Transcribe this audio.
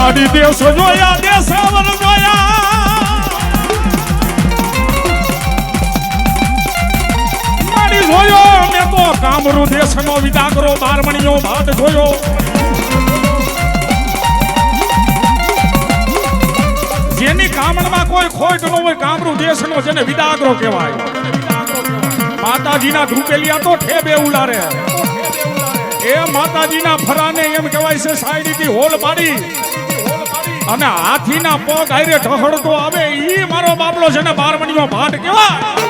મારી દેશ જોયા દેશાવર જોયા મારી જોયો મેં તો કામરૂ દેશનો વિદાગરો બારમણીઓ ભાટ જોયો જેની કામણમાં કોઈ ખોટ ન હોય કામરૂ દેશનો જેને વિદાગરો કહેવાય માતાજીના ધૂપેલિયા તો ઠેબે ઉલારે એ માતાજીના ફરાને એમ કહેવાય છે સાઈડથી હોલ પાડી અને હાથીના પગ આયરે ઢહડતો આવે ઈ મારો બાબલો છે ને બારમણીનો ભાટ કહેવાય